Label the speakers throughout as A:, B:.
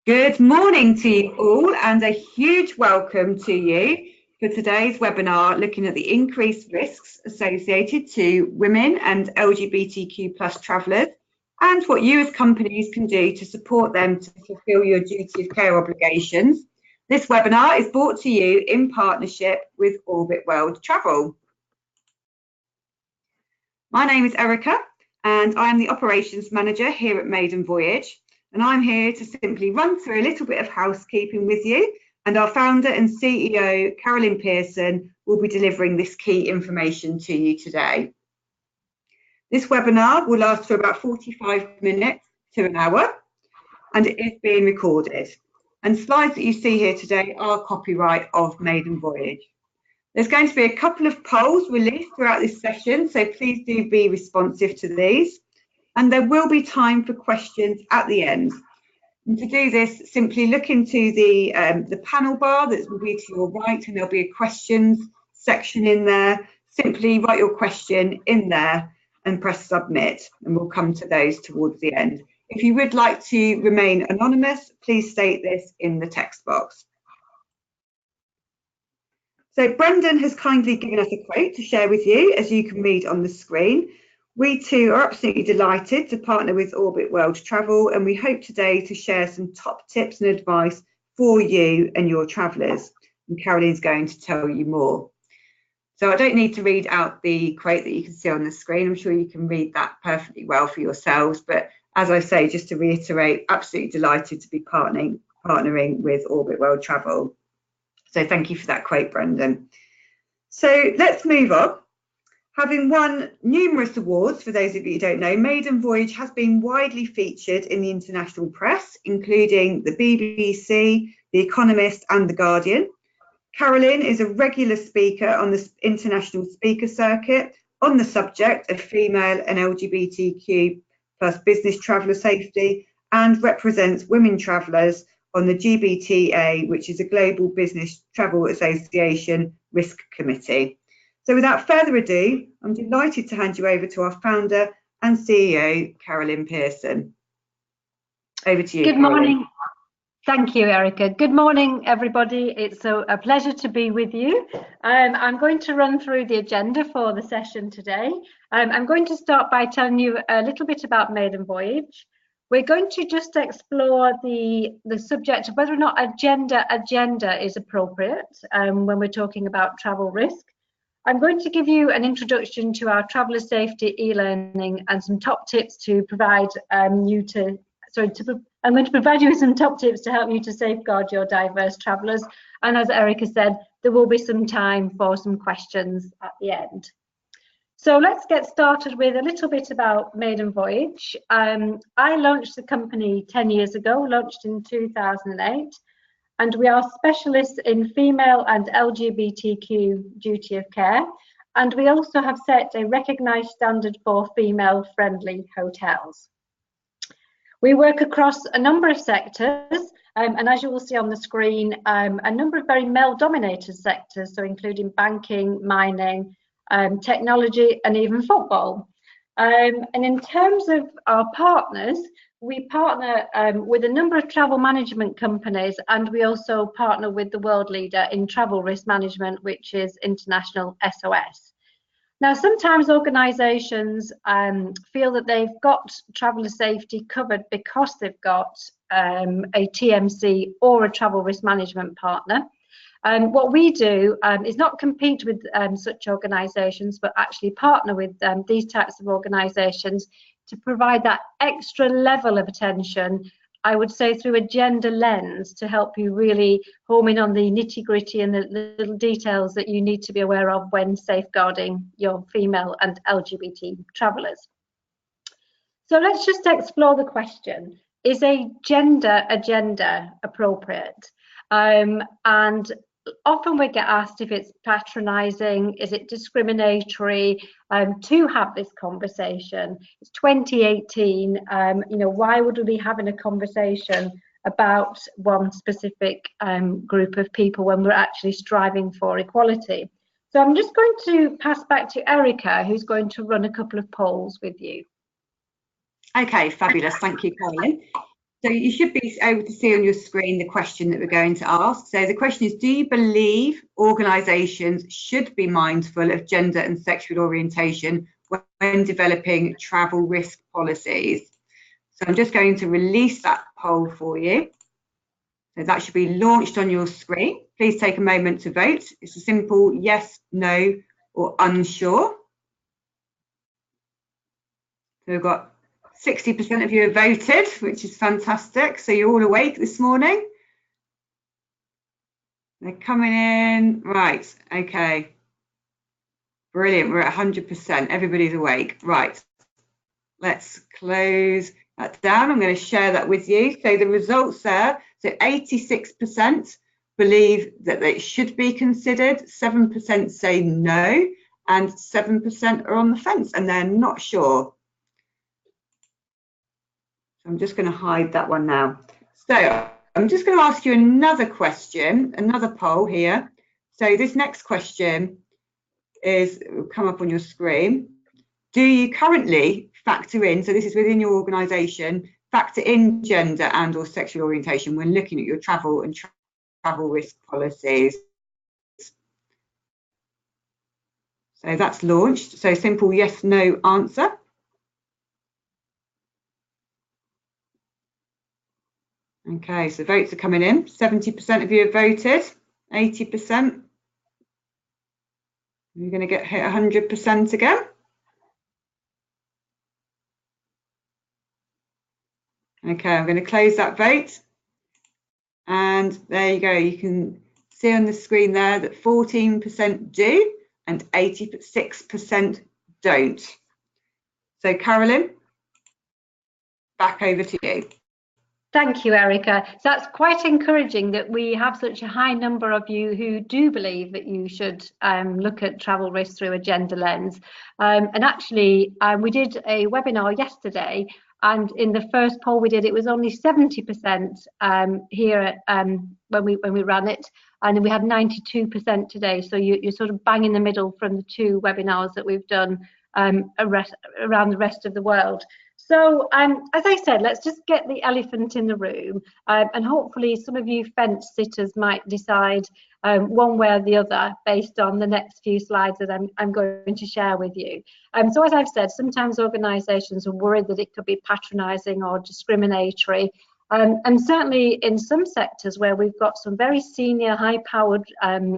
A: Good morning to you all, and a huge welcome to you for today's webinar looking at the increased risks associated to women and LGBTQ plus travellers and what you as companies can do to support them to fulfil your duty of care obligations. This webinar is brought to you in partnership with Orbit World Travel. My name is Erica and I'm the Operations Manager here at Maiden Voyage. And I'm here to simply run through a little bit of housekeeping with you, and our founder and CEO, Carolyn Pearson, will be delivering this key information to you today. This webinar will last for about 45 minutes to an hour, and it is being recorded. And slides that you see here today are copyright of Maiden Voyage. There's going to be a couple of polls released throughout this session, so please do be responsive to these. And there will be time for questions at the end. And to do this, simply look into the panel bar that will be to your right, and there'll be a questions section in there. Simply write your question in there and press submit, and we'll come to those towards the end. If you would like to remain anonymous, please state this in the text box. So Brendan has kindly given us a quote to share with you, as you can read on the screen. We too are absolutely delighted to partner with Orbit World Travel, and we hope today to share some top tips and advice for you and your travellers. And Carolyn's going to tell you more. So I don't need to read out the quote that you can see on the screen. I'm sure you can read that perfectly well for yourselves. But as I say, just to reiterate, absolutely delighted to be partnering with Orbit World Travel. So thank you for that quote, Brendan. So let's move on. Having won numerous awards, for those of you who don't know, Maiden Voyage has been widely featured in the international press, including the BBC, The Economist and The Guardian. Carolyn is a regular speaker on the international speaker circuit on the subject of female and LGBTQ plus business traveller safety, and represents women travellers on the GBTA, which is a Global Business Travel Association Risk Committee. So without further ado, I'm delighted to hand you over to our founder and CEO, Carolyn Pearson. Over to you,
B: Good morning. Thank you, Erica. Good morning, everybody. It's a pleasure to be with you. I'm going to run through the agenda for the session today. I'm going to start by telling you a little bit about Maiden Voyage. We're going to just explore the subject of whether or not a gender agenda is appropriate when we're talking about travel risk. I'm going to give you an introduction to our traveller safety e-learning and some top tips to provide I'm going to provide you with some top tips to help you to safeguard your diverse travellers. And as Erica said, there will be some time for some questions at the end. So let's get started with a little bit about Maiden Voyage. I launched the company 10 years ago, launched in 2008. And we are specialists in female and LGBTQ duty of care. And we also have set a recognised standard for female-friendly hotels. We work across a number of sectors, and as you will see on the screen, a number of very male-dominated sectors, so including banking, mining, technology, and even football. And in terms of our partners, we partner with a number of travel management companies, and we also partner with the world leader in travel risk management, which is International SOS. Now, sometimes organisations feel that they've got traveller safety covered because they've got a TMC or a travel risk management partner. What we do is not compete with such organisations, but actually partner with these types of organisations to provide that extra level of attention, I would say through a gender lens, to help you really home in on the nitty-gritty and the little details that you need to be aware of when safeguarding your female and LGBT travellers. So let's just explore the question, is a gender agenda appropriate? And often we get asked if it's patronising, is it discriminatory to have this conversation. It's 2018, why would we be having a conversation about one specific group of people when we're actually striving for equality? So I'm just going to pass back to Erica, who's going to run a couple of polls with you.
A: Okay, fabulous. Thank you, Carolyn. So you should be able to see on your screen the question that we're going to ask. So the question is, do you believe organisations should be mindful of gender and sexual orientation when developing travel risk policies? So I'm just going to release that poll for you. So that should be launched on your screen. Please take a moment to vote. It's a simple yes, no, or unsure. So we've got 60% of you have voted, which is fantastic. So you're all awake this morning. They're coming in. Right, okay. Brilliant, we're at 100%. Everybody's awake. Right, let's close that down. I'm going to share that with you. So the results there, so 86% believe that it should be considered, 7% say no, and 7% are on the fence and they're not sure. I'm just going to hide that one now. So I'm just going to ask you another question, another poll here. So this next question will come up on your screen. Do you currently factor in, so this is within your organisation, factor in gender and or sexual orientation when looking at your travel and travel risk policies? So that's launched. So simple yes, no answer. Okay, so votes are coming in. 70% of you have voted, 80%. You're going to get hit 100% again. Okay, I'm going to close that vote. And there you go. You can see on the screen there that 14% do and 86% don't. So Carolyn, back over to you.
B: Thank you, Erica. So that's quite encouraging that we have such a high number of you who do believe that you should look at travel risk through a gender lens. And actually, we did a webinar yesterday, and in the first poll we did, it was only 70% here when we ran it, and we had 92% today. So you're sort of bang in the middle from the two webinars that we've done around the rest of the world. So as I said, let's just get the elephant in the room, and hopefully some of you fence sitters might decide one way or the other based on the next few slides that I'm going to share with you. So as I've said, sometimes organisations are worried that it could be patronising or discriminatory, and certainly in some sectors where we've got some very senior, high-powered,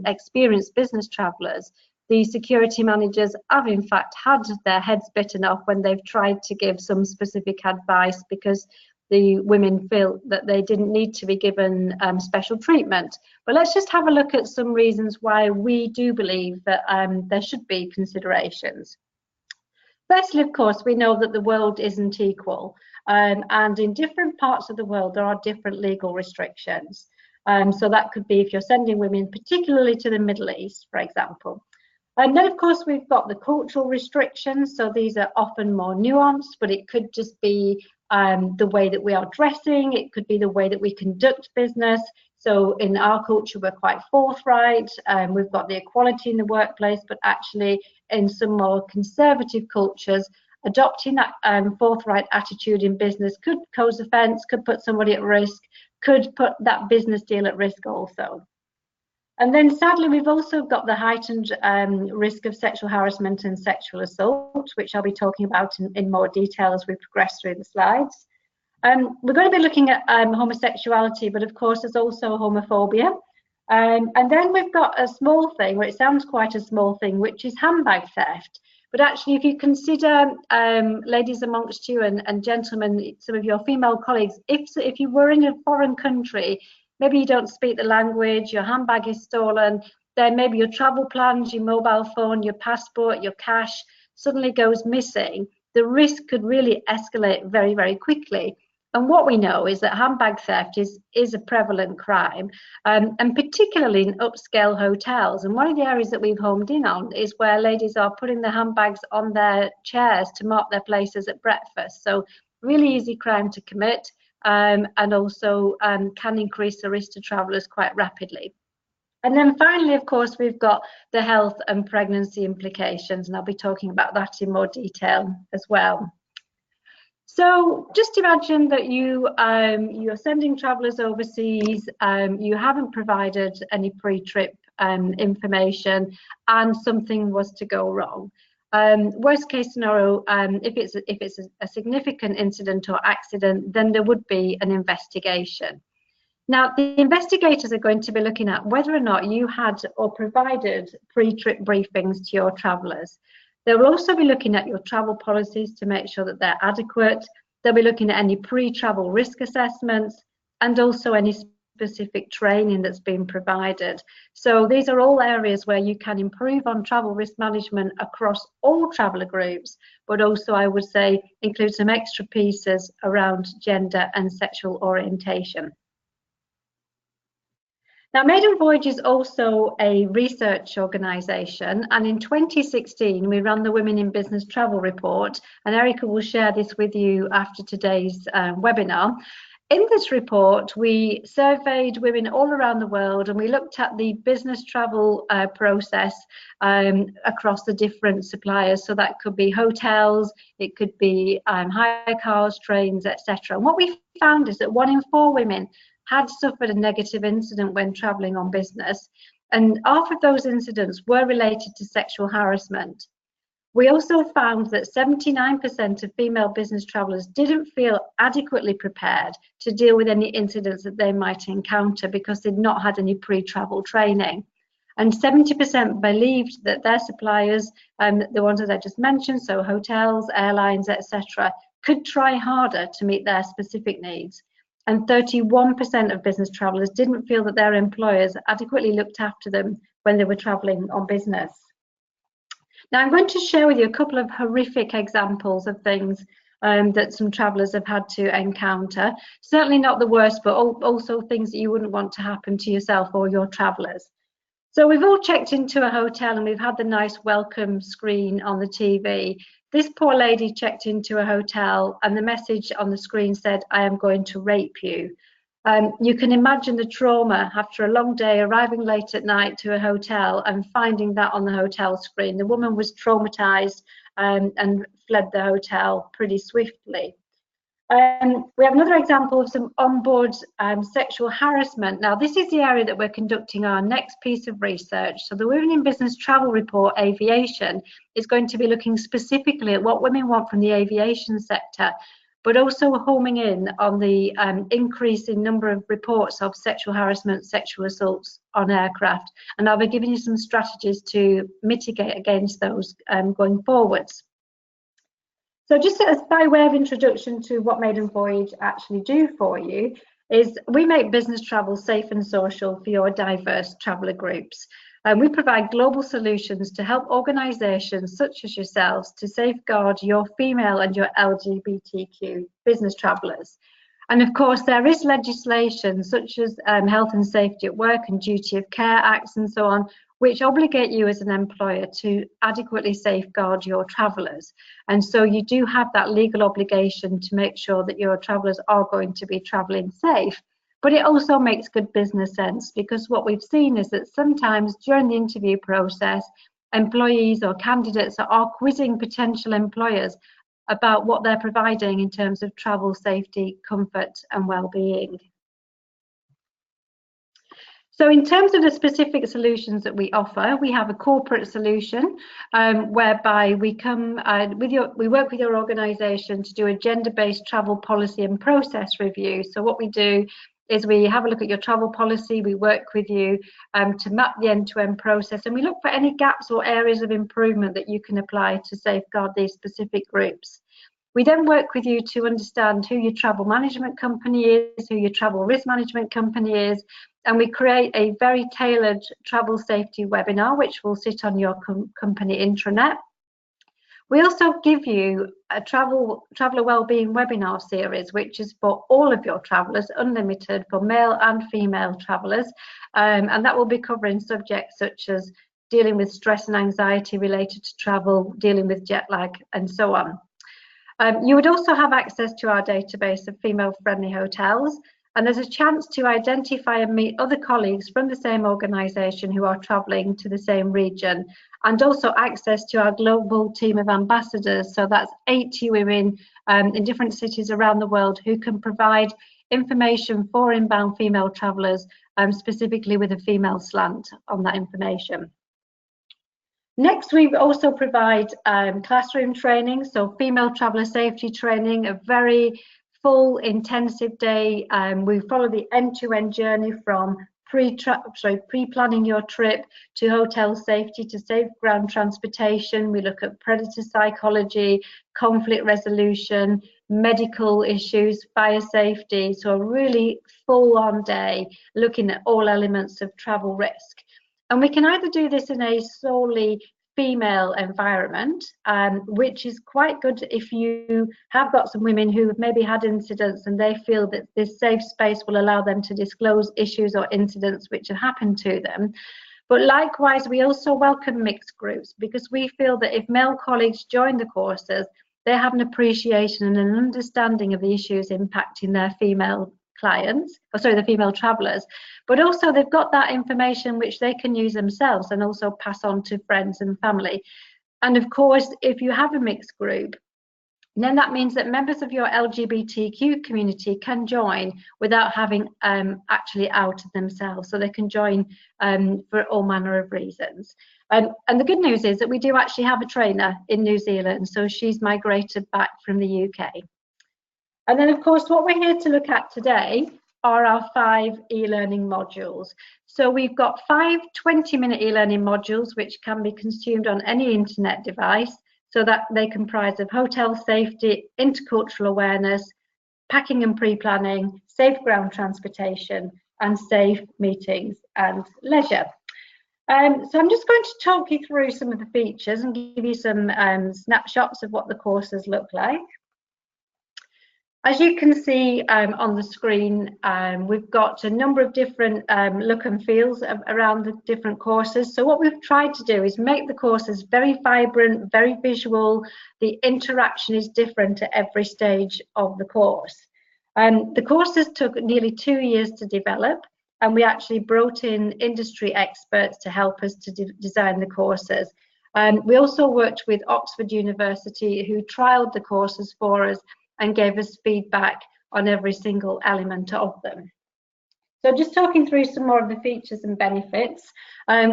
B: experienced business travellers, the security managers have in fact had their heads bitten off when they've tried to give some specific advice because the women feel that they didn't need to be given special treatment. But let's just have a look at some reasons why we do believe that there should be considerations. Firstly, of course, we know that the world isn't equal, and in different parts of the world there are different legal restrictions. So that could be if you're sending women particularly to the Middle East, for example. And then, of course, we've got the cultural restrictions. So these are often more nuanced, but it could just be the way that we are dressing. It could be the way that we conduct business. So in our culture, we're quite forthright. We've got the equality in the workplace, but actually in some more conservative cultures, adopting that forthright attitude in business could cause offence, could put somebody at risk, could put that business deal at risk also. And then sadly, we've also got the heightened risk of sexual harassment and sexual assault, which I'll be talking about in more detail as we progress through the slides. We're going to be looking at homosexuality, but of course there's also homophobia. And then we've got a small thing, well, it sounds quite a small thing, which is handbag theft. But actually, if you consider, ladies amongst you and gentlemen, some of your female colleagues, if you were in a foreign country, maybe you don't speak the language, your handbag is stolen, then maybe your travel plans, your mobile phone, your passport, your cash suddenly goes missing. The risk could really escalate very, very quickly. And what we know is that handbag theft is a prevalent crime, and particularly in upscale hotels. And one of the areas that we've homed in on is where ladies are putting their handbags on their chairs to mark their places at breakfast. So really easy crime to commit. And also can increase the risk to travellers quite rapidly. And then finally, of course, we've got the health and pregnancy implications, and I'll be talking about that in more detail as well. So just imagine that you're sending travellers overseas, you haven't provided any pre-trip information, and something was to go wrong. Worst case scenario, if it's a significant incident or accident, then there would be an investigation. Now, the investigators are going to be looking at whether or not you had or provided pre-trip briefings to your travellers. They'll also be looking at your travel policies to make sure that they're adequate. They'll be looking at any pre-travel risk assessments and also any specific training that's been provided. So these are all areas where you can improve on travel risk management across all traveller groups, but also I would say include some extra pieces around gender and sexual orientation. Now, Maiden Voyage is also a research organisation, and in 2016 we ran the Women in Business Travel Report, and Erica will share this with you after today's webinar. In this report, we surveyed women all around the world, and we looked at the business travel process across the different suppliers. So that could be hotels, it could be hire cars, trains, etc. And what we found is that 1 in 4 women had suffered a negative incident when travelling on business, and half of those incidents were related to sexual harassment. We also found that 79% of female business travellers didn't feel adequately prepared to deal with any incidents that they might encounter because they'd not had any pre-travel training. And 70% believed that their suppliers, the ones that I just mentioned, so hotels, airlines, etc., could try harder to meet their specific needs. And 31% of business travellers didn't feel that their employers adequately looked after them when they were travelling on business. Now, I'm going to share with you a couple of horrific examples of things that some travellers have had to encounter. Certainly not the worst, but also things that you wouldn't want to happen to yourself or your travellers. So we've all checked into a hotel and we've had the nice welcome screen on the TV. This poor lady checked into a hotel and the message on the screen said, "I am going to rape you." You can imagine the trauma after a long day, arriving late at night to a hotel and finding that on the hotel screen. The woman was traumatized and fled the hotel pretty swiftly. We have another example of some onboard sexual harassment. Now, this is the area that we're conducting our next piece of research. So the Women in Business Travel Report Aviation is going to be looking specifically at what women want from the aviation sector, but also homing in on the increase in number of reports of sexual harassment, sexual assaults on aircraft. And I'll be giving you some strategies to mitigate against those going forwards. So just as by way of introduction to what Maiden Voyage actually do for you, is we make business travel safe and social for your diverse traveller groups. And we provide global solutions to help organisations such as yourselves to safeguard your female and your LGBTQ business travellers. And of course, there is legislation such as Health and Safety at Work and Duty of Care Acts and so on, which obligate you as an employer to adequately safeguard your travellers. And so you do have that legal obligation to make sure that your travellers are going to be travelling safe. But it also makes good business sense, because what we've seen is that sometimes during the interview process, employees or candidates are quizzing potential employers about what they're providing in terms of travel safety, comfort and well-being. So in terms of the specific solutions that we offer, we have a corporate solution whereby we work with your organisation to do a gender-based travel policy and process review. So what we do is we have a look at your travel policy, we work with you to map the end-to-end process, and we look for any gaps or areas of improvement that you can apply to safeguard these specific groups. We then work with you to understand who your travel management company is, who your travel risk management company is, and we create a very tailored travel safety webinar, which will sit on your company intranet. We also give you a traveller wellbeing webinar series, which is for all of your travellers, unlimited for male and female travellers, and that will be covering subjects such as dealing with stress and anxiety related to travel, dealing with jet lag, and so on. You would also have access to our database of female-friendly hotels, and there's a chance to identify and meet other colleagues from the same organisation who are travelling to the same region, and also access to our global team of ambassadors. So that's 80 women in different cities around the world who can provide information for inbound female travellers, specifically with a female slant on that information. Next, we also provide classroom training, so female traveller safety training, a very full intensive day. We follow the end-to-end journey from pre-planning your trip to hotel safety to safe ground transportation. We look at predator psychology, conflict resolution, medical issues, fire safety. So a really full-on day looking at all elements of travel risk. And we can either do this in a solely female environment, which is quite good if you have got some women who have maybe had incidents and they feel that this safe space will allow them to disclose issues or incidents which have happened to them. But likewise, we also welcome mixed groups, because we feel that if male colleagues join the courses, they have an appreciation and an understanding of the issues impacting their female clients, the female travellers, but also they've got that information which they can use themselves and also pass on to friends and family. And of course, if you have a mixed group, then that means that members of your LGBTQ community can join without having actually outed themselves, so they can join for all manner of reasons. And the good news is that we do actually have a trainer in New Zealand, so she's migrated back from the UK. And then, of course, what we're here to look at today are our 5 e-learning modules. So we've got 5 20-minute e-learning modules which can be consumed on any internet device, so that they comprise of hotel safety, intercultural awareness, packing and pre-planning, safe ground transportation, and safe meetings and leisure. So I'm just going to talk you through some of the features and give you some snapshots of what the courses look like. As you can see on the screen, we've got a number of different look and feels around the different courses. So what we've tried to do is make the courses very vibrant, very visual. The interaction is different at every stage of the course. The courses took nearly 2 years to develop, and we actually brought in industry experts to help us to design the courses. We also worked with Oxford University, who trialled the courses for us and gave us feedback on every single element of them. So just talking through some more of the features and benefits,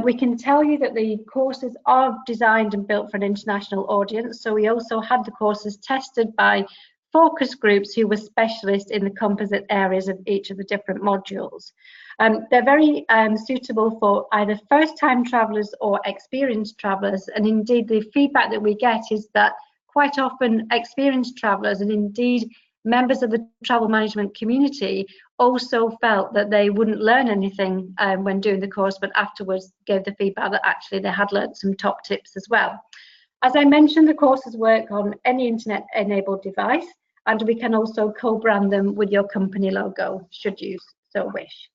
B: we can tell you that the courses are designed and built for an international audience. So we also had the courses tested by focus groups who were specialists in the composite areas of each of the different modules. They're very suitable for either first-time travellers or experienced travellers, and indeed the feedback that we get is that quite often experienced travellers and indeed members of the travel management community also felt that they wouldn't learn anything when doing the course, but afterwards gave the feedback that actually they had learned some top tips as well. As I mentioned, the courses work on any internet enabled device, and we can also co-brand them with your company logo should you so wish.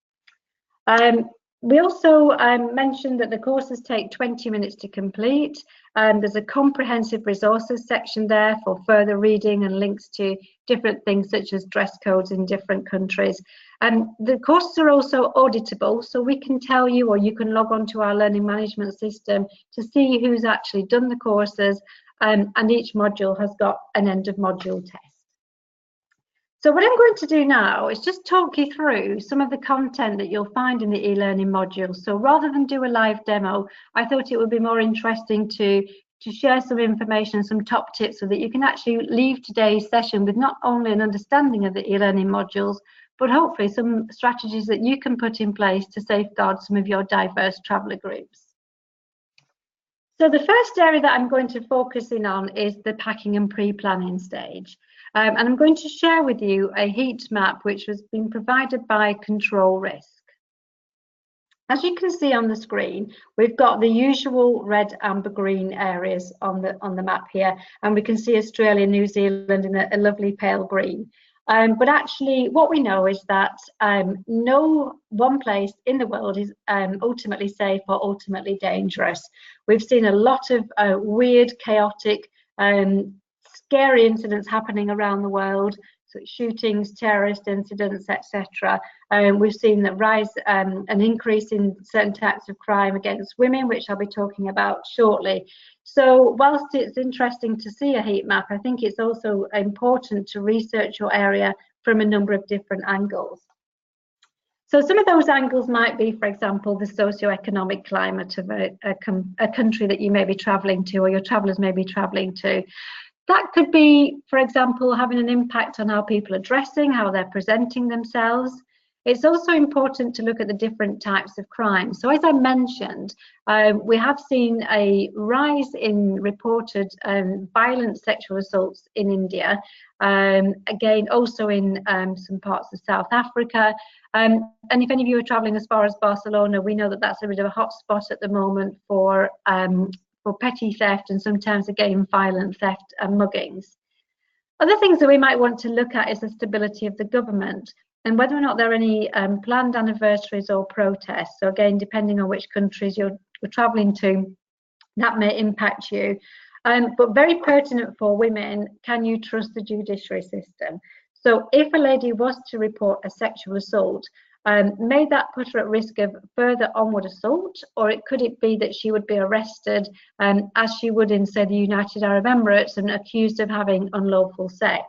B: We also mentioned that the courses take 20 minutes to complete. There's a comprehensive resources section there for further reading and links to different things such as dress codes in different countries. The courses are also auditable, so we can tell you, or you can log on to our learning management system to see who's actually done the courses, and each module has got an end of module test. So what I'm going to do now is just talk you through some of the content that you'll find in the e-learning modules. So rather than do a live demo, I thought it would be more interesting to share some information, some top tips, so that you can actually leave today's session with not only an understanding of the e-learning modules, but hopefully some strategies that you can put in place to safeguard some of your diverse traveller groups. So the first area that I'm going to focus in on is the packing and pre-planning stage. And I'm going to share with you a heat map which has been provided by Control Risk. As you can see on the screen, we've got the usual red, amber, green areas on the map here, and we can see Australia and New Zealand in a lovely pale green. But actually what we know is that no one place in the world is ultimately safe or ultimately dangerous. We've seen a lot of weird, chaotic, scary incidents happening around the world. so shootings, terrorist incidents, etc. We've seen that an increase in certain types of crime against women, which I'll be talking about shortly. So whilst it's interesting to see a heat map, I think it's also important to research your area from a number of different angles. So some of those angles might be, for example, the socio-economic climate of a country that you may be travelling to, or your travellers may be travelling to. That could be, for example, having an impact on how people are dressing, how they're presenting themselves. It's also important to look at the different types of crime. So as I mentioned, we have seen a rise in reported violent sexual assaults in India, again also in some parts of South Africa. And if any of you are travelling as far as Barcelona, we know that that's a bit of a hot spot at the moment for petty theft and sometimes again violent theft and muggings. Other things that we might want to look at is the stability of the government and whether or not there are any planned anniversaries or protests. So again, depending on which countries you're travelling to, that may impact you. But very pertinent for women, can you trust the judiciary system? So if a lady was to report a sexual assault, may that put her at risk of further onward assault, or could it be that she would be arrested as she would in, say, the United Arab Emirates and accused of having unlawful sex?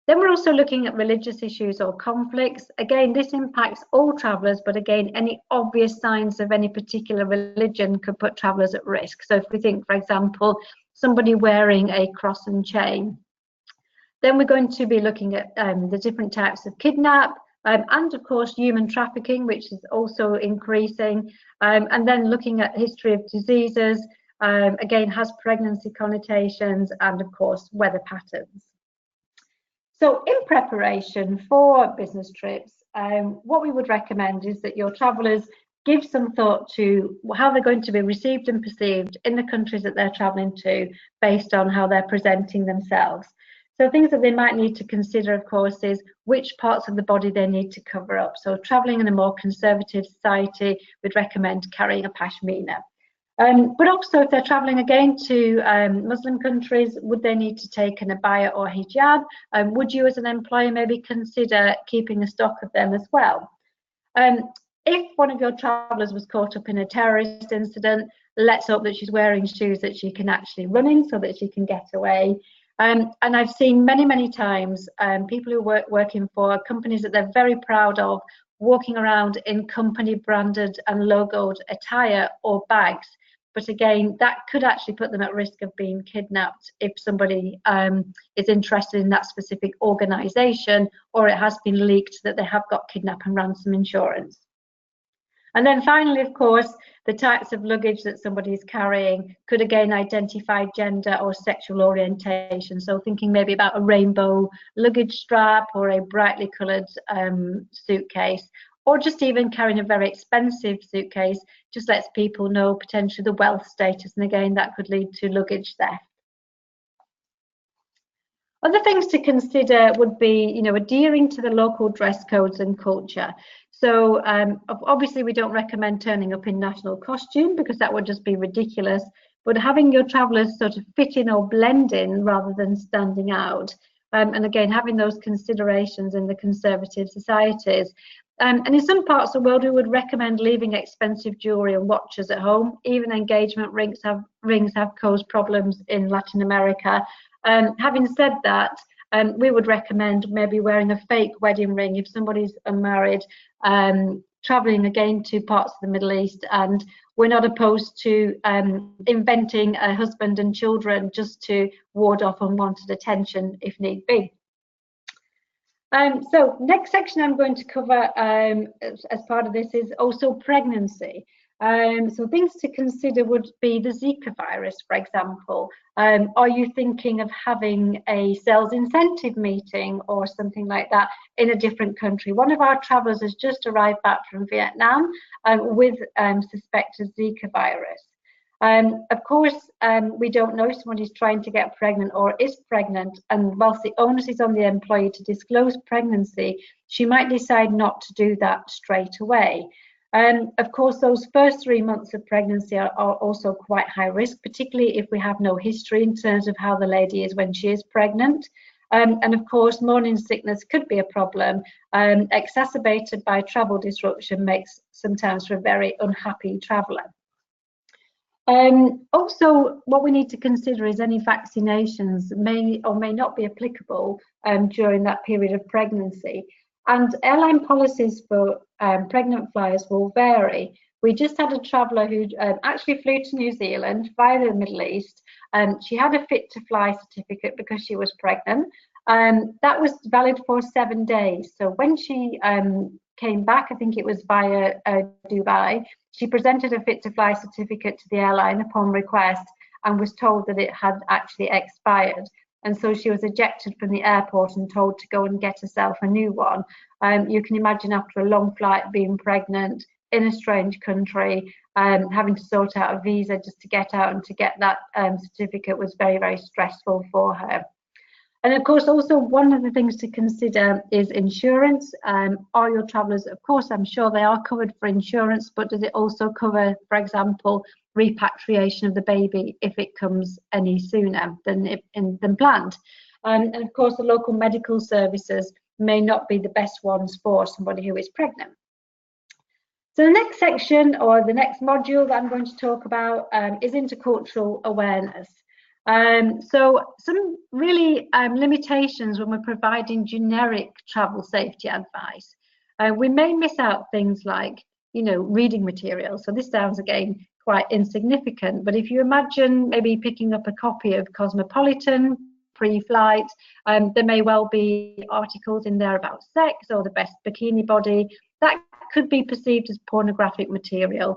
B: Then we're also looking at religious issues or conflicts. Again, this impacts all travellers, but again, any obvious signs of any particular religion could put travellers at risk. So if we think, for example, somebody wearing a cross and chain, then we're going to be looking at the different types of kidnap, and of course human trafficking, which is also increasing, and then looking at history of diseases, again has pregnancy connotations, and of course weather patterns. So in preparation for business trips, what we would recommend is that your travellers give some thought to how they're going to be received and perceived in the countries that they're travelling to based on how they're presenting themselves. So things that they might need to consider, of course, is which parts of the body they need to cover up. So travelling in a more conservative society, we'd recommend carrying a pashmina. But also if they're travelling again to Muslim countries, would they need to take an abaya or hijab? Would you as an employer maybe consider keeping a stock of them as well? If one of your travellers was caught up in a terrorist incident, let's hope that she's wearing shoes that she can actually run in so that she can get away. And I've seen many times people who working for companies that they're very proud of walking around in company branded and logoed attire or bags. But again, that could actually put them at risk of being kidnapped if somebody is interested in that specific organisation, or it has been leaked that they have got kidnap and ransom insurance. And then finally, of course, the types of luggage that somebody is carrying could again identify gender or sexual orientation. So thinking maybe about a rainbow luggage strap or a brightly coloured suitcase, or just even carrying a very expensive suitcase, just lets people know potentially the wealth status. And again, that could lead to luggage theft. Other things to consider would be, adhering to the local dress codes and culture. So obviously we don't recommend turning up in national costume because that would just be ridiculous, but having your travellers sort of fit in or blend in rather than standing out. And again, having those considerations in the conservative societies. And in some parts of the world, we would recommend leaving expensive jewellery and watches at home. Even engagement rings have caused problems in Latin America. Having said that, we would recommend maybe wearing a fake wedding ring if somebody's unmarried, travelling again to parts of the Middle East, and we're not opposed to inventing a husband and children just to ward off unwanted attention if need be. So next section I'm going to cover as part of this is also pregnancy. So things to consider would be the Zika virus, for example. Are you thinking of having a sales incentive meeting or something like that in a different country? One of our travellers has just arrived back from Vietnam with suspected Zika virus. Of course, we don't know if somebody's trying to get pregnant or is pregnant, and whilst the onus is on the employee to disclose pregnancy, she might decide not to do that straight away. Of course, those first 3 months of pregnancy are also quite high risk, particularly if we have no history in terms of how the lady is when she is pregnant. And of course, morning sickness could be a problem, exacerbated by travel disruption, makes sometimes for a very unhappy traveller. Also, what we need to consider is any vaccinations may or may not be applicable during that period of pregnancy. And airline policies for pregnant flyers will vary. We just had a traveller who actually flew to New Zealand via the Middle East. She had a fit to fly certificate because she was pregnant. That was valid for 7 days. So when she came back, I think it was via Dubai, she presented a fit to fly certificate to the airline upon request and was told that it had actually expired. And so she was ejected from the airport and told to go and get herself a new one. You can imagine after a long flight, being pregnant in a strange country, having to sort out a visa just to get out and to get that certificate was very, very stressful for her. And of course, also one of the things to consider is insurance. Are your travellers, of course, I'm sure they are covered for insurance, but does it also cover, for example, repatriation of the baby if it comes any sooner than planned? And of course, the local medical services may not be the best ones for somebody who is pregnant. So the next section, or the next module that I'm going to talk about is intercultural awareness. So some really limitations when we're providing generic travel safety advice. We may miss out things like, reading material. So this sounds again quite insignificant, but if you imagine maybe picking up a copy of Cosmopolitan pre-flight, there may well be articles in there about sex or the best bikini body. That could be perceived as pornographic material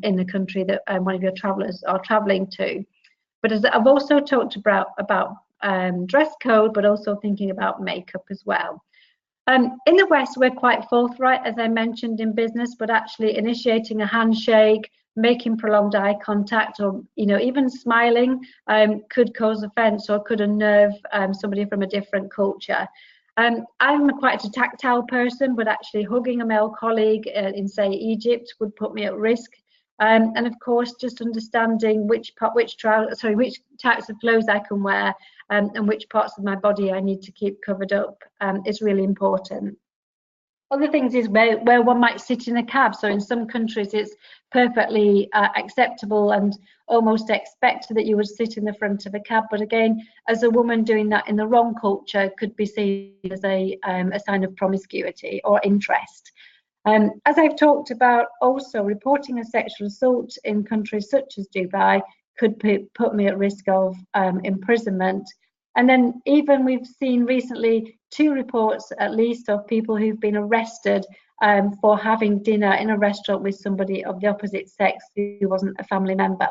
B: in the country that one of your travellers are travelling to. But as I've also talked about dress code, but also thinking about makeup as well. In the West, we're quite forthright, as I mentioned, in business, but actually initiating a handshake, making prolonged eye contact, or even smiling could cause offence or could unnerve somebody from a different culture. I'm quite a tactile person, but actually hugging a male colleague in, say, Egypt would put me at risk. And of course, just understanding which types of clothes I can wear and which parts of my body I need to keep covered up is really important. Other things is where one might sit in a cab. So in some countries, it's perfectly acceptable and almost expected that you would sit in the front of a cab. But again, as a woman, doing that in the wrong culture could be seen as a sign of promiscuity or interest. As I've talked about, also reporting a sexual assault in countries such as Dubai could put me at risk of imprisonment. And then even we've seen recently 2 reports at least of people who've been arrested for having dinner in a restaurant with somebody of the opposite sex who wasn't a family member.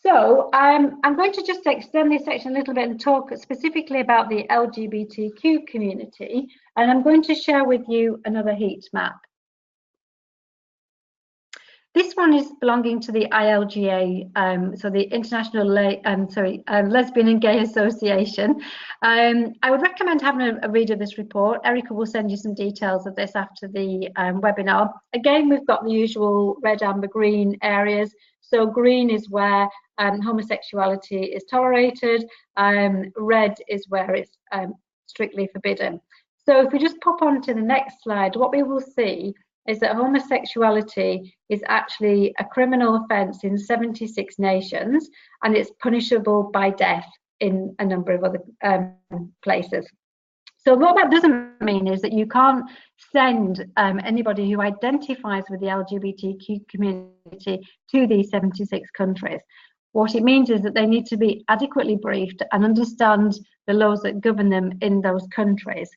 B: So I'm going to just extend this section a little bit and talk specifically about the LGBTQ community, and I'm going to share with you another heat map. This one is belonging to the ILGA, so the International Lesbian and Gay Association. I would recommend having a read of this report. Erica will send you some details of this after the webinar. Again, we've got the usual red, amber, green areas. So green is where homosexuality is tolerated. Red is where it's strictly forbidden. So if we just pop on to the next slide, what we will see is that homosexuality is actually a criminal offence in 76 nations, and it's punishable by death in a number of other places. So what that doesn't mean is that you can't send anybody who identifies with the LGBTQ community to these 76 countries. What it means is that they need to be adequately briefed and understand the laws that govern them in those countries.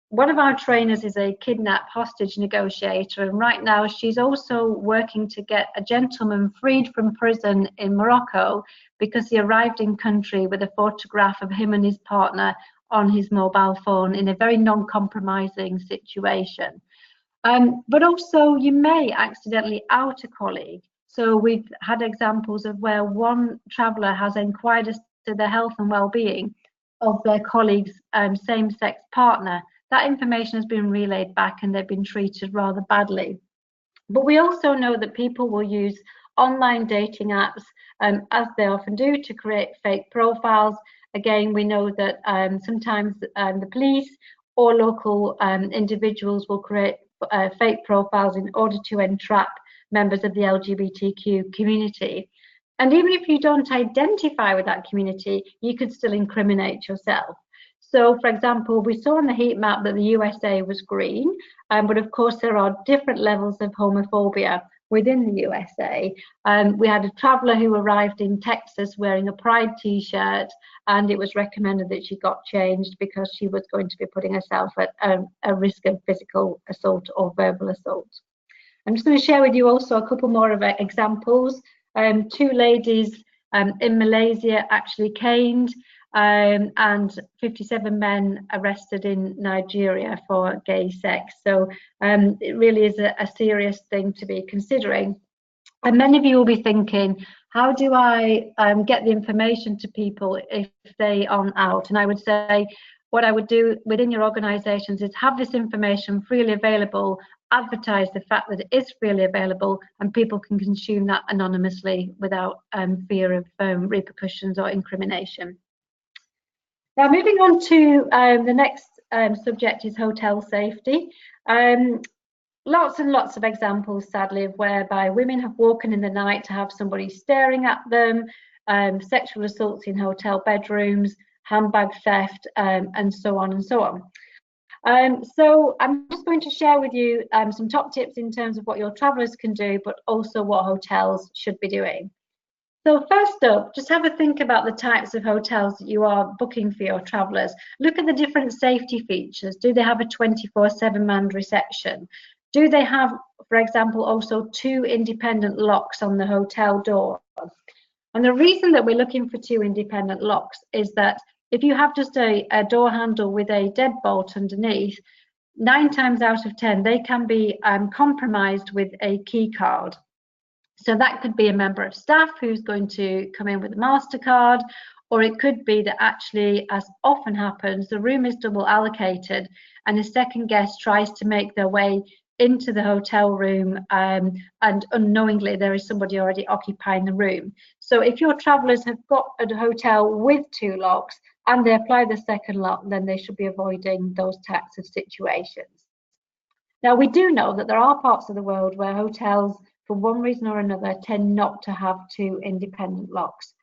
B: One of our trainers is a kidnap hostage negotiator, and right now she's also working to get a gentleman freed from prison in Morocco because he arrived in country with a photograph of him and his partner on his mobile phone in a very non-compromising situation. But also you may accidentally out a colleague. So we've had examples of where one traveller has inquired as to the health and well-being of their colleague's same-sex partner. That information has been relayed back and they've been treated rather badly. But we also know that people will use online dating apps, as they often do, to create fake profiles Again, we know that sometimes the police or local individuals will create fake profiles in order to entrap members of the LGBTQ community. And even if you don't identify with that community, you could still incriminate yourself. So, for example, we saw on the heat map that the USA was green, but of course there are different levels of homophobia within the USA. We had a traveller who arrived in Texas wearing a Pride t-shirt, and it was recommended that she got changed because she was going to be putting herself at a risk of physical assault or verbal assault. I'm just going to share with you also a couple more of examples. 2 ladies in Malaysia actually caned, and 57 men arrested in Nigeria for gay sex. So it really is a serious thing to be considering. And many of you will be thinking, how do I get the information to people if they aren't out? And I would say what I would do within your organisations is have this information freely available, advertise the fact that it is freely available, and people can consume that anonymously without fear of repercussions or incrimination. Now, moving on to the next subject is hotel safety. Lots and lots of examples, sadly, of whereby women have woken in the night to have somebody staring at them, sexual assaults in hotel bedrooms, handbag theft, and so on and so on. So I'm just going to share with you some top tips in terms of what your travellers can do, but also what hotels should be doing. So first up, just have a think about the types of hotels that you are booking for your travellers. Look at the different safety features. Do they have a 24/7 manned reception? Do they have, for example, also 2 independent locks on the hotel door? And the reason that we're looking for 2 independent locks is that if you have just a door handle with a deadbolt underneath, 9 times out of 10, they can be compromised with a key card. So that could be a member of staff who's going to come in with a MasterCard, or it could be that actually, as often happens, the room is double allocated and a second guest tries to make their way into the hotel room, and unknowingly there is somebody already occupying the room. So if your travellers have got a hotel with 2 locks and they apply the second lock, then they should be avoiding those types of situations. Now, we do know that there are parts of the world where hotels, for one reason or another, tend not to have 2 independent locks.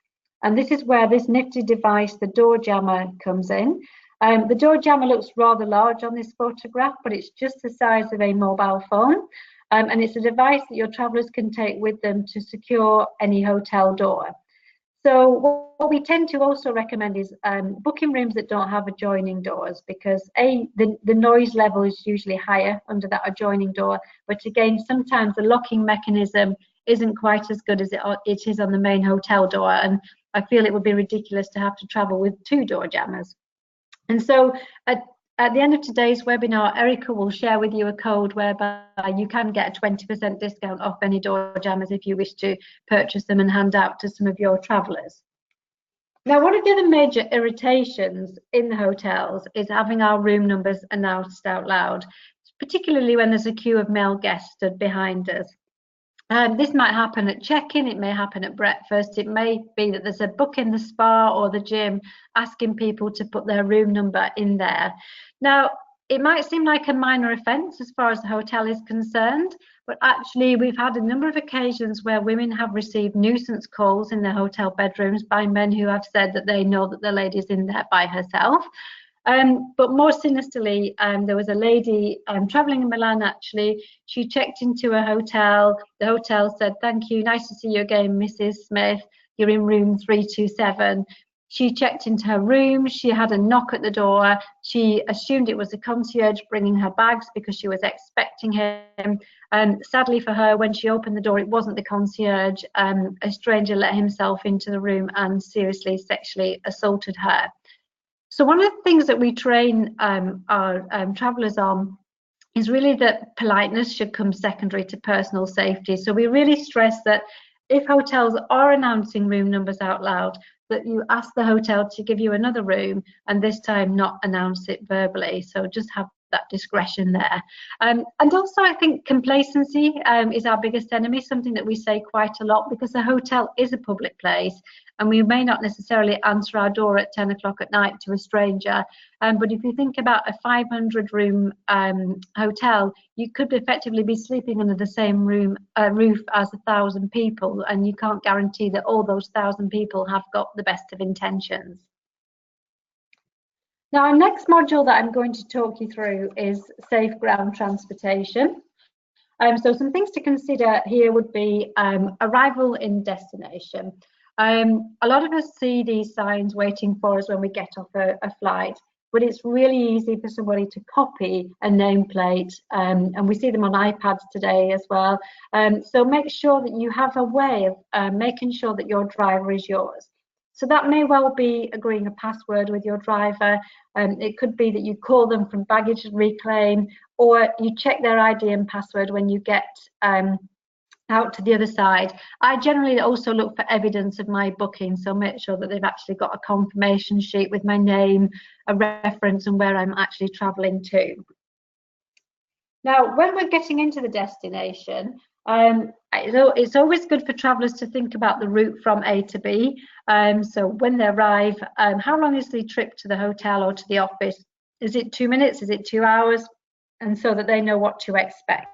B: And this is where this nifty device, the door jammer, comes in. The door jammer looks rather large on this photograph, but it's just the size of a mobile phone. And it's a device that your travellers can take with them to secure any hotel door. So what we tend to also recommend is booking rooms that don't have adjoining doors, because the noise level is usually higher under that adjoining door, but again, sometimes the locking mechanism isn't quite as good as it is on the main hotel door, and I feel it would be ridiculous to have to travel with 2 door jammers. And so at the end of today's webinar, Erica will share with you a code whereby you can get a 20% discount off any door jammers if you wish to purchase them and hand out to some of your travellers. Now, one of the other major irritations in the hotels is having our room numbers announced out loud, particularly when there's a queue of male guests stood behind us. This might happen at check-in, it may happen at breakfast, it may be that there's a book in the spa or the gym asking people to put their room number in there. Now, it might seem like a minor offence as far as the hotel is concerned, but actually we've had a number of occasions where women have received nuisance calls in their hotel bedrooms by men who have said that they know that the lady's in there by herself. But more sinisterly, there was a lady traveling in Milan, actually. She checked into a hotel. The hotel said, "Thank you, nice to see you again, Mrs. Smith. You're in room 327. She checked into her room. She had a knock at the door. She assumed it was a concierge bringing her bags because she was expecting him. Sadly for her, when she opened the door, it wasn't the concierge. A stranger let himself into the room and seriously sexually assaulted her. So one of the things that we train our travellers on is really that politeness should come secondary to personal safety. So we really stress that if hotels are announcing room numbers out loud, that you ask the hotel to give you another room and this time not announce it verbally. So just have that discretion there. And also I think complacency is our biggest enemy, something that we say quite a lot, because a hotel is a public place and we may not necessarily answer our door at 10 o'clock at night to a stranger. But if you think about a 500-room hotel, you could effectively be sleeping under the same roof as 1,000 people, and you can't guarantee that all those 1,000 people have got the best of intentions. Now, our next module that I'm going to talk you through is safe ground transportation. So some things to consider here would be arrival in destination. A lot of us see these signs waiting for us when we get off a flight, but it's really easy for somebody to copy a nameplate, and we see them on iPads today as well. So make sure that you have a way of making sure that your driver is yours. So that may well be agreeing a password with your driver. It could be that you call them from baggage reclaim, or you check their ID and password when you get out to the other side. I generally also look for evidence of my booking, so make sure that they've actually got a confirmation sheet with my name, a reference, and where I'm actually travelling to. Now, when we're getting into the destination, it's always good for travellers to think about the route from A to B. So when they arrive, how long is the trip to the hotel or to the office? Is it 2 minutes? Is it 2 hours? And so that they know what to expect.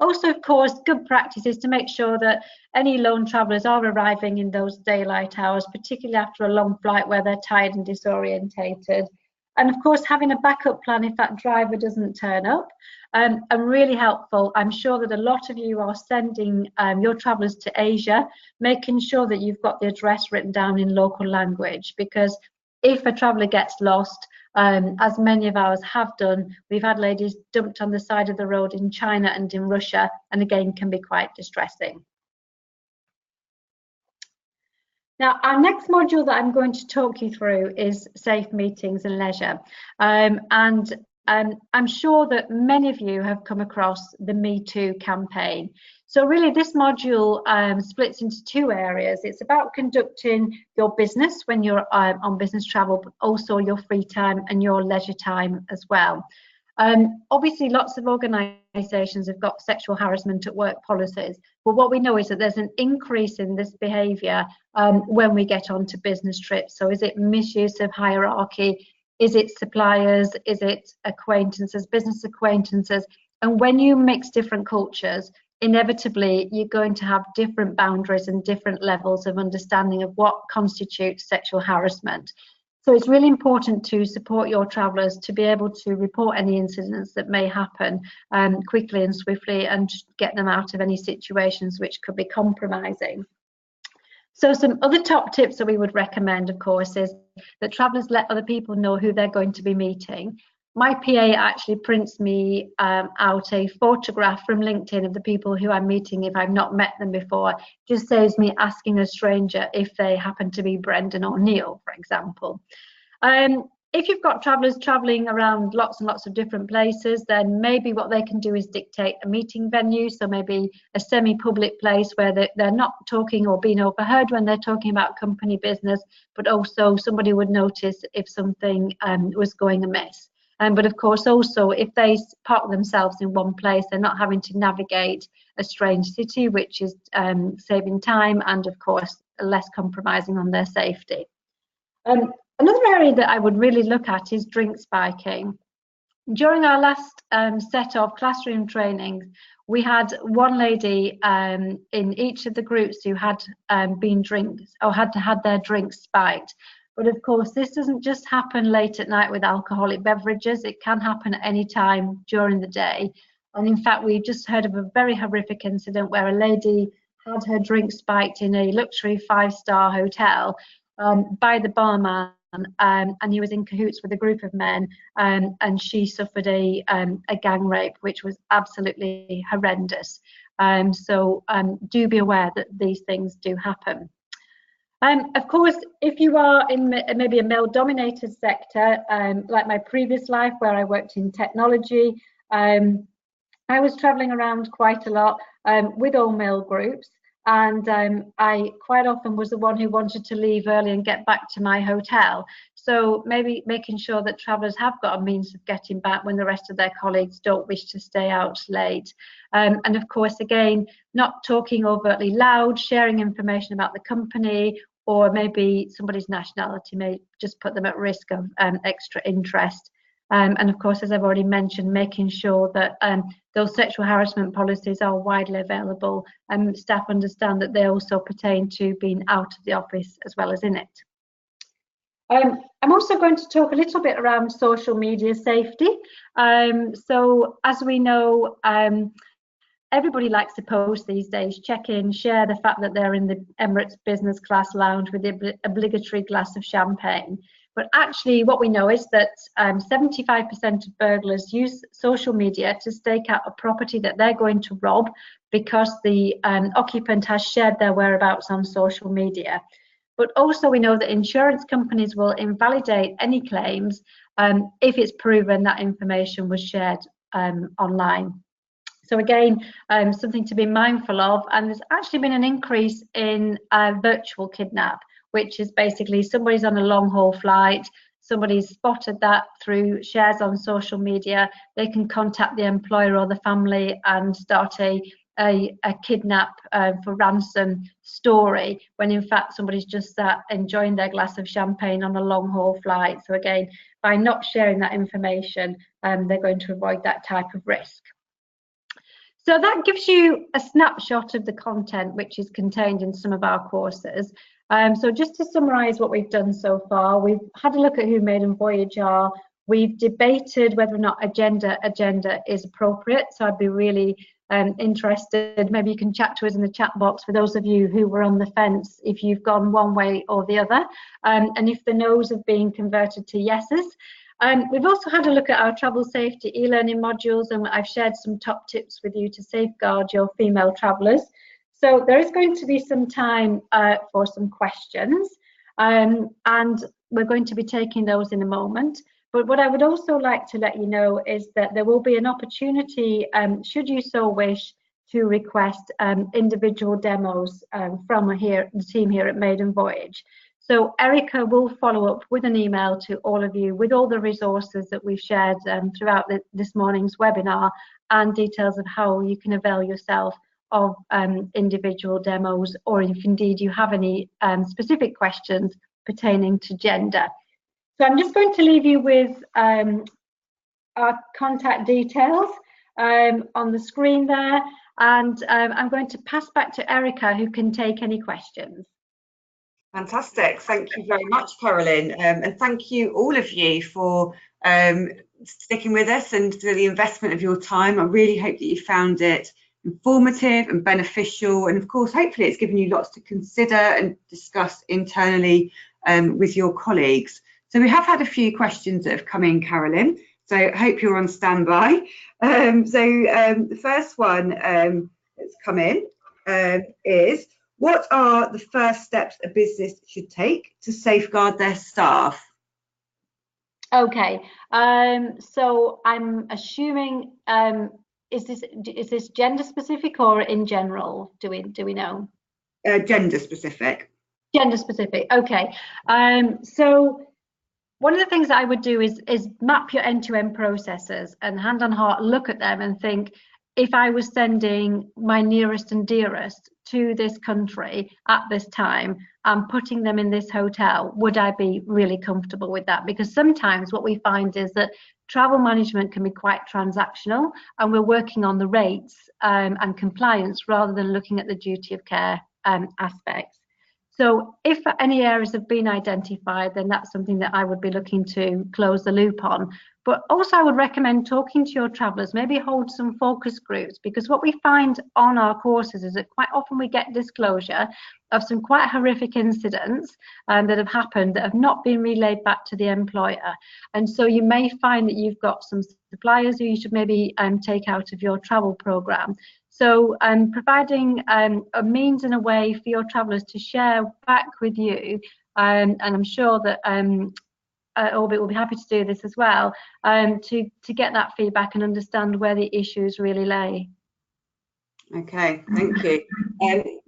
B: Also, of course, good practice is to make sure that any lone travellers are arriving in those daylight hours, particularly after a long flight where they're tired and disorientated. And of course, having a backup plan if that driver doesn't turn up, and really helpful. I'm sure that a lot of you are sending your travellers to Asia, making sure that you've got the address written down in local language, because if a traveller gets lost, as many of ours have done, we've had ladies dumped on the side of the road in China and in Russia, and again can be quite distressing. Now, our next module that I'm going to talk you through is safe meetings and leisure. I'm sure that many of you have come across the Me Too campaign. So really this module splits into two areas. It's about conducting your business when you're on business travel, but also your free time and your leisure time as well. Obviously, lots of organisations have got sexual harassment at work policies, but what we know is that there's an increase in this behaviour when we get onto business trips. So is it misuse of hierarchy? Is it suppliers? Is it acquaintances, business acquaintances? And when you mix different cultures, inevitably you're going to have different boundaries and different levels of understanding of what constitutes sexual harassment. So it's really important to support your travellers to be able to report any incidents that may happen quickly and swiftly, and get them out of any situations which could be compromising. So some other top tips that we would recommend, of course, is that travellers let other people know who they're going to be meeting. My PA actually prints me out a photograph from LinkedIn of the people who I'm meeting if I've not met them before. Just saves me asking a stranger if they happen to be Brendan or Neil, for example. If you've got travellers travelling around lots and lots of different places, then maybe what they can do is dictate a meeting venue. So maybe a semi-public place where they're not talking or being overheard when they're talking about company business, but also somebody would notice if something was going amiss. But of course, also, if they park themselves in one place, they're not having to navigate a strange city, which is saving time and, of course, less compromising on their safety. Another area that I would really look at is drink spiking. During our last set of classroom trainings, we had one lady in each of the groups who had been drinks or had their drinks spiked. But of course, this doesn't just happen late at night with alcoholic beverages. It can happen at any time during the day. And in fact, we just heard of a very horrific incident where a lady had her drink spiked in a luxury 5-star hotel by the barman, and he was in cahoots with a group of men, and she suffered a gang rape, which was absolutely horrendous. So do be aware that these things do happen. Of course, if you are in maybe a male-dominated sector, like my previous life where I worked in technology, I was travelling around quite a lot with all male groups, and I quite often was the one who wanted to leave early and get back to my hotel. So maybe making sure that travellers have got a means of getting back when the rest of their colleagues don't wish to stay out late. And of course, again, not talking overtly loud, sharing information about the company, or maybe somebody's nationality may just put them at risk of extra interest. And of course, as I've already mentioned, making sure that those sexual harassment policies are widely available and staff understand that they also pertain to being out of the office as well as in it. I'm also going to talk a little bit around social media safety. So as we know, everybody likes to post these days, check in, share the fact that they're in the Emirates business class lounge with the obligatory glass of champagne. But actually what we know is that 75% of burglars use social media to stake out a property that they're going to rob because the occupant has shared their whereabouts on social media. But also we know that insurance companies will invalidate any claims if it's proven that information was shared online. So again, something to be mindful of. And there's actually been an increase in virtual kidnap, which is basically somebody's on a long haul flight, somebody's spotted that through shares on social media, they can contact the employer or the family and start a kidnap for ransom story, when in fact somebody's just sat enjoying their glass of champagne on a long haul flight. So again, by not sharing that information, they're going to avoid that type of risk. So that gives you a snapshot of the content which is contained in some of our courses. So just to summarise what we've done so far, we've had a look at who Maiden Voyage are. We've debated whether or not a gender agenda is appropriate. So I'd be really interested, maybe you can chat to us in the chat box for those of you who were on the fence, if you've gone one way or the other, and if the no's have been converted to yeses. We've also had a look at our travel safety e-learning modules, and I've shared some top tips with you to safeguard your female travellers. So there is going to be some time for some questions, and we're going to be taking those in a moment. But what I would also like to let you know is that there will be an opportunity, should you so wish, to request individual demos from the team here at Maiden Voyage. So Erica will follow up with an email to all of you with all the resources that we've shared throughout this morning's webinar, and details of how you can avail yourself of individual demos, or if indeed you have any specific questions pertaining to gender. So I'm just going to leave you with our contact details on the screen there, and I'm going to pass back to Erica, who can take any questions.
A: Fantastic. Thank you very much, Carolyn. And thank you, all of you, for sticking with us and for the investment of your time. I really hope that you found it informative and beneficial. And of course, hopefully it's given you lots to consider and discuss internally with your colleagues. So we have had a few questions that have come in, Carolyn. So I hope you're on standby. The first one that's come in is, what are the first steps a business should take to safeguard their staff?
B: Okay, so I'm assuming, is this gender specific or in general? Do we know?
A: Gender specific.
B: Gender specific. Okay. So one of the things that I would do is map your end-to-end processes, and hand on heart look at them and think, if I was sending my nearest and dearest to this country at this time and putting them in this hotel, would I be really comfortable with that? Because sometimes what we find is that travel management can be quite transactional, and we're working on the rates and compliance rather than looking at the duty of care aspects. So if any areas have been identified, then that's something that I would be looking to close the loop on. But also I would recommend talking to your travellers, maybe hold some focus groups, because what we find on our courses is that quite often we get disclosure of some quite horrific incidents that have happened that have not been relayed back to the employer. And so you may find that you've got some suppliers who you should maybe take out of your travel programme. So providing a means and a way for your travellers to share back with you, and I'm sure that Orbit will be happy to do this as well, to get that feedback and understand where the issues really lay.
A: Okay, thank you.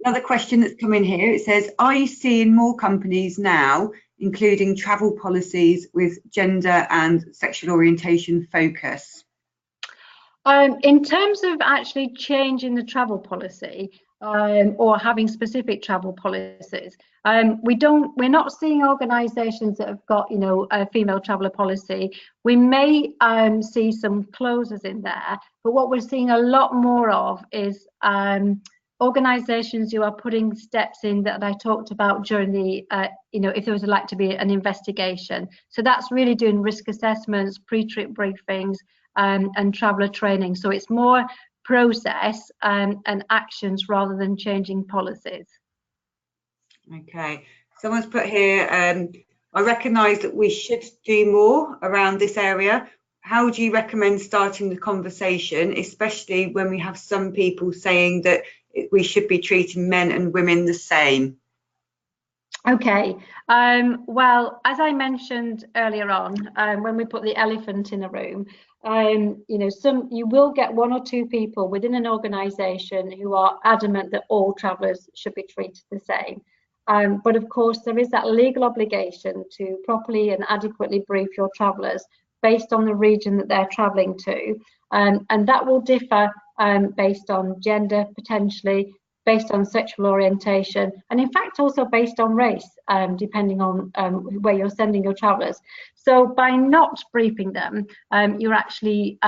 A: Another question that's come in here, it says, are you seeing more companies now including travel policies with gender and sexual orientation focus?
B: In terms of actually changing the travel policy, or having specific travel policies, we're not seeing organisations that have got, a female traveller policy. We may see some clauses in there, but what we're seeing a lot more of is organisations who are putting steps in that I talked about during the, if there was like to be an investigation. So that's really doing risk assessments, pre-trip briefings, and traveller training. So it's more process and actions rather than changing policies.
A: Okay, someone's put here, I recognise that we should do more around this area. How do you recommend starting the conversation, especially when we have some people saying that we should be treating men and women the same?
B: Okay, well, as I mentioned earlier on, when we put the elephant in the room, you will get one or two people within an organisation who are adamant that all travellers should be treated the same. But of course, there is that legal obligation to properly and adequately brief your travellers based on the region that they're travelling to, and that will differ based on gender potentially, based on sexual orientation, and in fact also based on race, depending on where you're sending your travellers. So by not briefing them, you're actually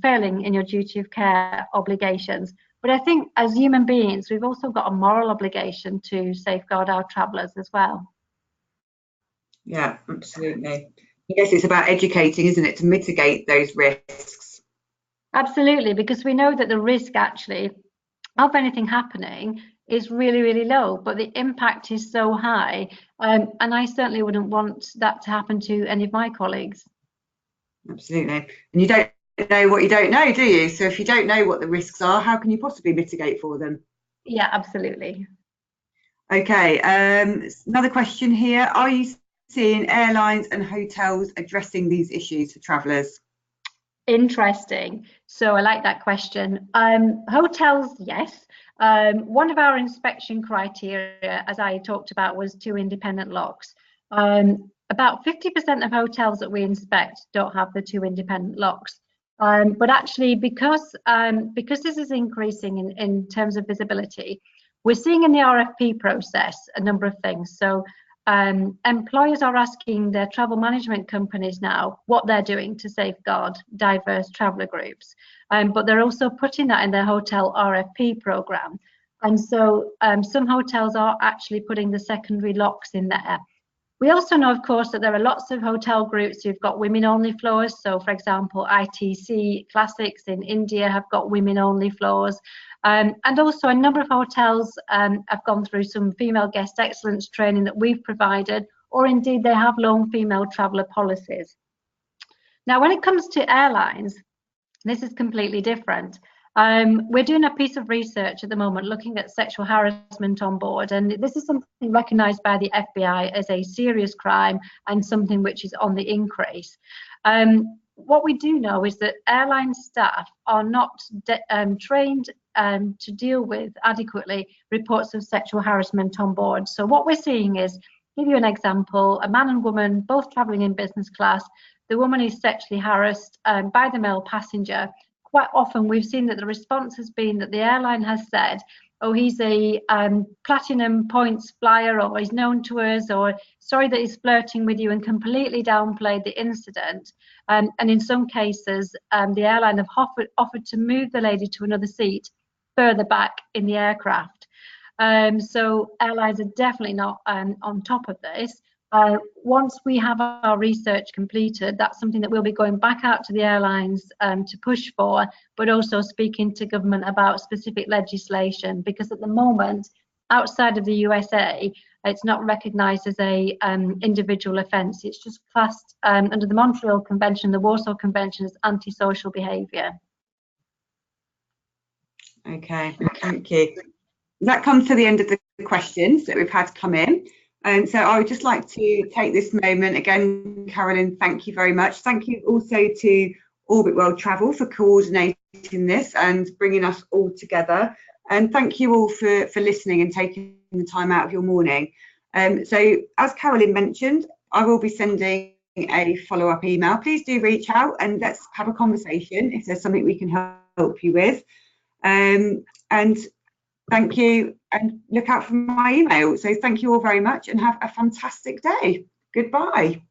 B: failing in your duty of care obligations. But I think as human beings, we've also got a moral obligation to safeguard our travellers as well.
A: Yeah, absolutely. I guess it's about educating, isn't it, to mitigate those risks?
B: Absolutely, because we know that the risk actually of anything happening is really, really low, but the impact is so high, and I certainly wouldn't want that to happen to any of my colleagues.
A: Absolutely. And you don't know what you don't know, do you? So if you don't know what the risks are, how can you possibly mitigate for them?
B: Yeah, absolutely.
A: Okay, another question here. Are you seeing airlines and hotels addressing these issues for travellers?
B: Interesting. So I like that question. Hotels, yes. One of our inspection criteria, as I talked about, was 2 independent locks. About 50% of hotels that we inspect don't have the 2 independent locks. But actually, because this is increasing in terms of visibility, we're seeing in the RFP process a number of things. So employers are asking their travel management companies now what they're doing to safeguard diverse traveller groups, but they're also putting that in their hotel RFP program. And so some hotels are actually putting the secondary locks in there. We also know, of course, that there are lots of hotel groups who've got women-only floors. So, for example, ITC Classics in India have got women-only floors. And also a number of hotels have gone through some female guest excellence training that we've provided, or indeed they have lone female traveller policies. Now, when it comes to airlines, this is completely different. We're doing a piece of research at the moment looking at sexual harassment on board, and this is something recognised by the FBI as a serious crime and something which is on the increase. What we do know is that airline staff are not trained to deal with adequately reports of sexual harassment on board. So what we're seeing is, give you an example, a man and woman both travelling in business class. The woman is sexually harassed by the male passenger. Quite often we've seen that the response has been that the airline has said, oh, he's a platinum points flyer, or he's known to us, or sorry that he's flirting with you, and completely downplayed the incident. And in some cases, the airline have offered to move the lady to another seat further back in the aircraft. So airlines are definitely not on top of this. Once we have our research completed, that's something that we'll be going back out to the airlines to push for, but also speaking to government about specific legislation, because at the moment, outside of the USA, it's not recognised as a individual offence. It's just classed under the Montreal Convention, the Warsaw Convention, as antisocial behaviour.
A: Okay, thank you. That comes to the end of the questions that we've had come in. And so I would just like to take this moment again, Carolyn, thank you very much. Thank you also to Orbit World Travel for coordinating this and bringing us all together. And thank you all for listening and taking the time out of your morning. So as Carolyn mentioned, I will be sending a follow-up email. Please do reach out and let's have a conversation if there's something we can help you with. And thank you, and look out for my email. So thank you all very much and have a fantastic day. Goodbye.